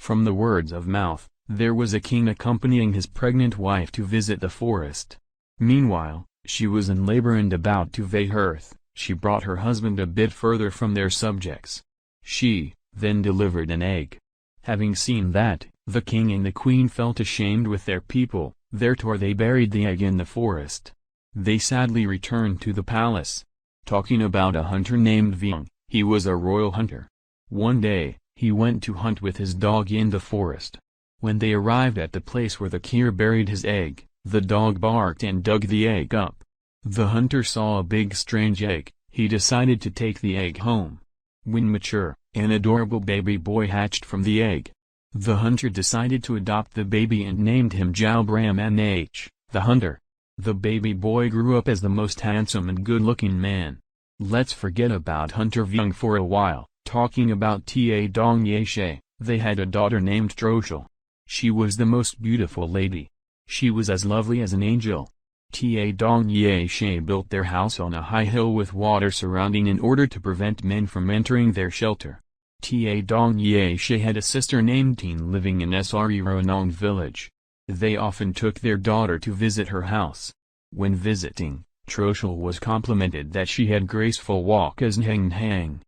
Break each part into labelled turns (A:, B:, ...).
A: From the words of mouth, there was a king accompanying his pregnant wife to visit the forest. Meanwhile, she was in labor and about to give birth. She brought her husband a bit further from their subjects. She, then delivered an egg. Having seen that, the king and the queen felt ashamed with their people, therefore they buried the egg in the forest. They sadly returned to the palace. Talking about a hunter named Oudong, he was a royal hunter. One day, he went to hunt with his dog in the forest. When they arrived at the place where the king buried his egg, the dog barked and dug the egg up. The hunter saw a big strange egg. He decided to take the egg home. When mature, an adorable baby boy hatched from the egg. The hunter decided to adopt the baby and named him Oudong, the hunter. The baby boy grew up as the most handsome and good-looking man. Let's forget about Hunter Oudong for a while. Talking about Oudong, they had a daughter named Troshel. She was the most beautiful lady. She was as lovely as an angel. Oudong built their house on a high hill with water surrounding in order to prevent men from entering their shelter. Oudong had a sister named Teen living in Srenong village. They often took their daughter to visit her house. When visiting, Troshel was complimented that she had graceful walk as Nhang.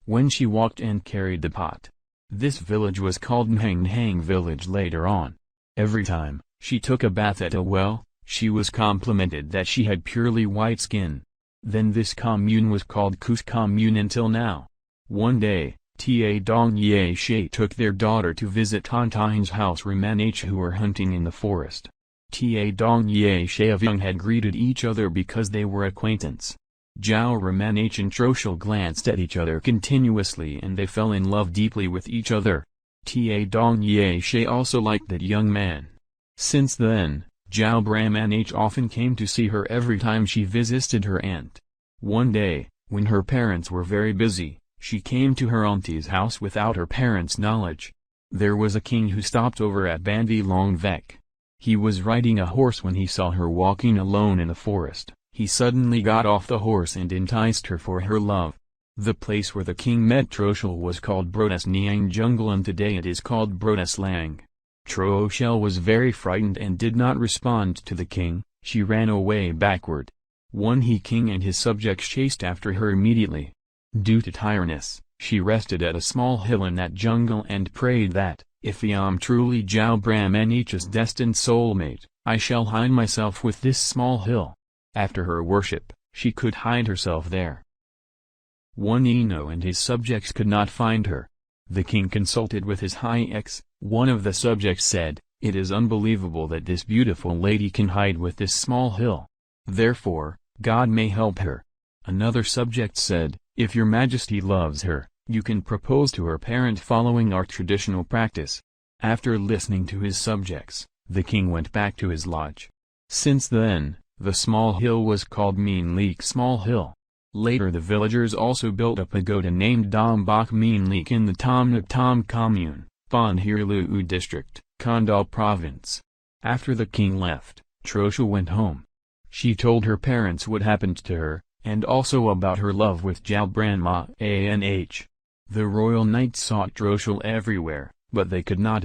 A: When she walked and carried the pot. This village was called Nhang village later on. Every time she took a bath at a well, she was complimented that she had purely white skin. Then this commune was called Kus commune until now. One day, Oudong took their daughter to visit Tontain's house Ramanach who were hunting in the forest. Oudong and Oudong had greeted each other because they were acquaintance. Zhao Ramanach and Troshel glanced at each other continuously and they fell in love deeply with each other. Oudong also liked that young man. Since then, Zhao Ramanach often came to see her every time she visited her aunt. One day, when her parents were very busy, she came to her auntie's house without her parents' knowledge. There was a king who stopped over at Bandi Longvek. He was riding a horse when he saw her walking alone in the forest. He suddenly got off the horse and enticed her for her love. The place where the king met Troshel was called Brodas Niang Jungle and today it is called Brodas Lang. Troshel was very frightened and did not respond to the king. She ran away backward. One king and his subjects chased after her immediately. Due to tiredness, she rested at a small hill in that jungle and prayed that, if I am truly Zhao Ramanach's destined soulmate, I shall hide myself with this small hill. After her worship, she could hide herself there. One Eno and his subjects could not find her. The king consulted with his high-ex. One of the subjects said, "It is unbelievable that this beautiful lady can hide with this small hill. Therefore, God may help her." Another subject said, "If your majesty loves her, you can propose to her parent following our traditional practice." After listening to his subjects, the king went back to his lodge. Since then, the small hill was called Mean Leek Small Hill. Later the villagers also built a pagoda named Dombok Mean Leek in the Tomnak Tom commune, Bonhirlu district, Kandal province. After the king left, Troshel went home. She told her parents what happened to her, and also about her love with Zhao Ramanach. The royal knights sought Troshel everywhere, but they could not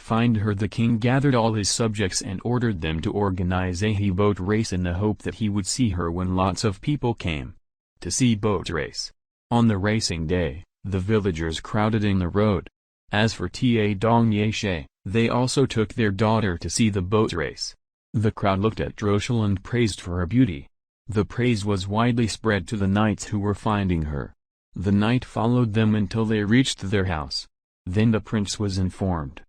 A: find her. The king gathered all his subjects and ordered them to organize a boat race in the hope that he would see her when lots of people came to see boat race. On the racing day, the villagers crowded in the road. As for Oudong, they also took their daughter to see the boat race. The crowd looked at Troshel and praised for her beauty. The praise was widely spread to the knights who were finding her. The knight followed them until they reached their house. Then the prince was informed.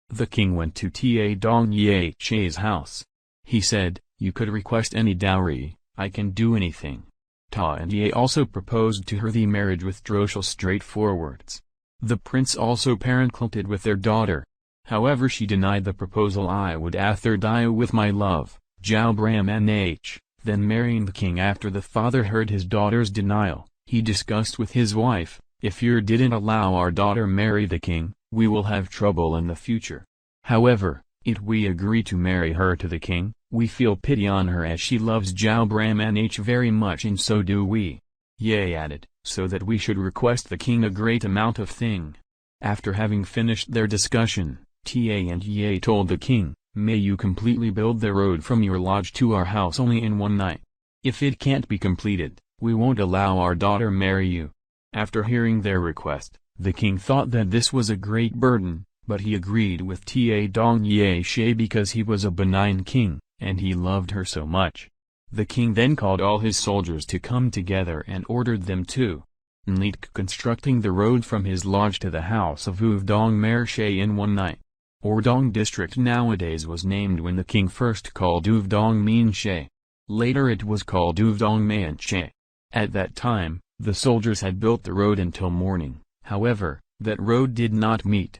A: The king went to Oudong's house. He said, "You could request any dowry, I can do anything." Oudong also proposed to her the marriage with Troshel straightforwards. The prince also parented with their daughter. However she denied the proposal. "I would rather die with my love, Zhao Ramanach, than marrying the king." After the father heard his daughter's denial, he discussed with his wife, "If you didn't allow our daughter marry the king, we will have trouble in the future. However, if we agree to marry her to the king, we feel pity on her as she loves Zhao Ramanach very much and so do we." Ye added, "So that we should request the king a great amount of thing." After having finished their discussion, Ta and Ye told the king, "May you completely build the road from your lodge to our house only in one night. If it can't be completed, we won't allow our daughter marry you." After hearing their request, the king thought that this was a great burden, but he agreed with Oudong City because he was a benign king, and he loved her so much. The king then called all his soldiers to come together and ordered them to complete constructing the road from his lodge to the house of Oudong City in one night. Oudong district nowadays was named when the king first called Oudong City. Later it was called Oudong City. At that time, the soldiers had built the road until morning. However, that road did not meet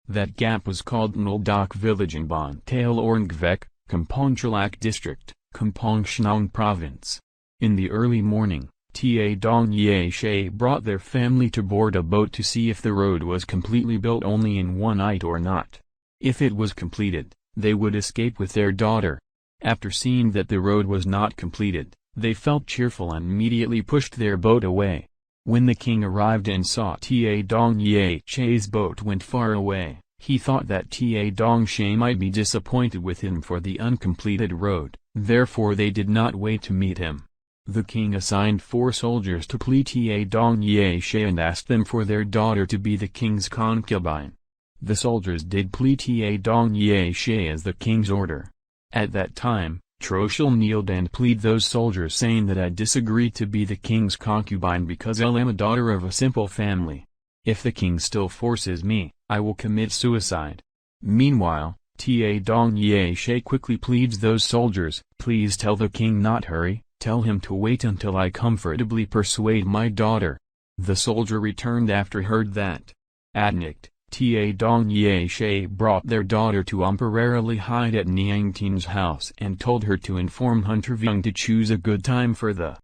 A: that gap was called Nuldak village in Bontail Orngvek, Kampong Chalak district, Kampong Shnang province. In the early morning, Oudong City brought their family to board a boat to see if the road was completely built only in one night or not. If it was completed, they would escape with their daughter. After seeing that the road was not completed, they felt cheerful and immediately pushed their boat away. When the king arrived and saw Oudong City's boat went far away, he thought that Oudong City might be disappointed with him for the uncompleted road, therefore they did not wait to meet him. The king assigned 4 soldiers to plead Oudong City and asked them for their daughter to be the king's concubine. The soldiers did plead Oudong City as the king's order. At that time, Troshal kneeled and plead those soldiers saying that I disagree to be the king's concubine because I am a daughter of a simple family. If the king still forces me, I will commit suicide. Meanwhile, Oudong City quickly pleads those soldiers, please tell the king not hurry, tell him to wait until I comfortably persuade my daughter. The soldier returned after heard that. At night, Oudong City brought their daughter to temporarily hide at Niangtin's house and told her to inform Hunter Vyung to choose a good time for the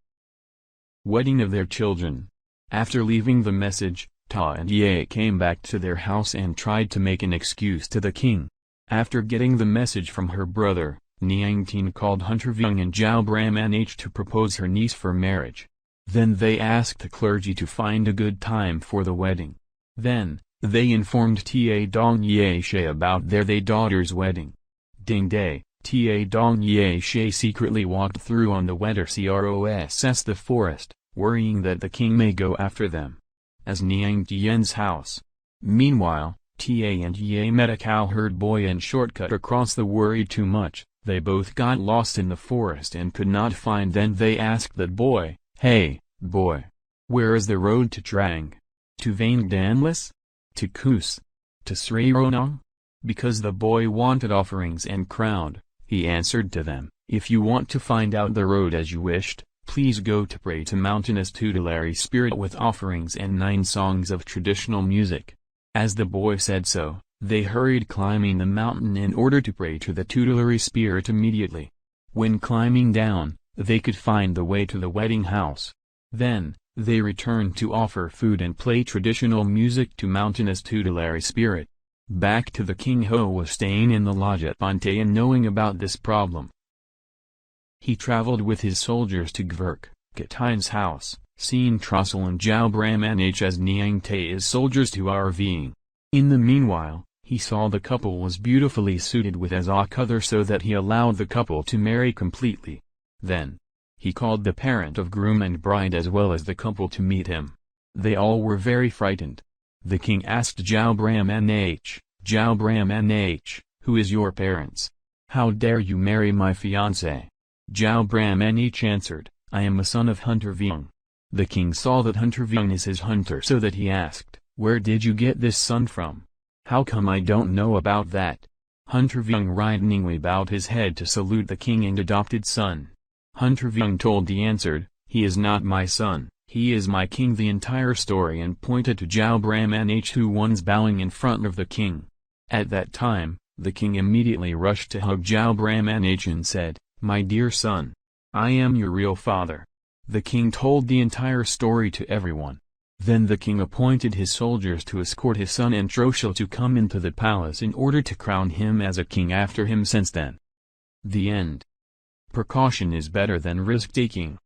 A: wedding of their children. After leaving the message, Ta and Ye came back to their house and tried to make an excuse to the king. After getting the message from her brother, Niangtin called Hunter Vyung and Zhao Brahman to propose her niece for marriage. Then they asked the clergy to find a good time for the wedding. Then, they informed Oudong City about their daughter's wedding. Ding day, Oudong City secretly walked through on the weather cross the forest, worrying that the king may go after them. As Niang Tian's house. Meanwhile, Ta and Ye met a cowherd boy and shortcut across the worried too much, they both got lost in the forest and could not find. Then they asked that boy, hey, boy, where is the road to Trang? To Vang Danlis? To Kus? To Srironong? Because the boy wanted offerings and crowned, he answered to them, if you want to find out the road as you wished, please go to pray to mountainous tutelary spirit with offerings and 9 songs of traditional music. As the boy said so, they hurried climbing the mountain in order to pray to the tutelary spirit immediately. When climbing down, they could find the way to the wedding house. Then, they returned to offer food and play traditional music to mountainous tutelary spirit. Back to the king Ho was staying in the lodge at Pontayan knowing about this problem. He traveled with his soldiers to Gverk, Katain's house, seeing Trussell and Zhao Brahman as Niang Tae's soldiers to RVing. In the meanwhile, he saw the couple was beautifully suited with as a other so that he allowed the couple to marry completely. Then, he called the parent of groom and bride as well as the couple to meet him. They all were very frightened. The king asked Zhao Brahman, who is your parents? How dare you marry my fiancé? Zhao Brahman answered, I am a son of Hunter Vyung. The king saw that Hunter Vyung is his hunter so that he asked, where did you get this son from? How come I don't know about that? Hunter Vyung wideningly bowed his head to salute the king and adopted son. Hunter Vyung told the answered, he is not my son, he is my king the entire story and pointed to Zhao Brahman who was bowing in front of the king. At that time, the king immediately rushed to hug Zhao Brahman and said, my dear son, I am your real father. The king told the entire story to everyone. Then the king appointed his soldiers to escort his son and Troshal to come into the palace in order to crown him as a king after him. Since then. The end. Precaution is better than risk-taking.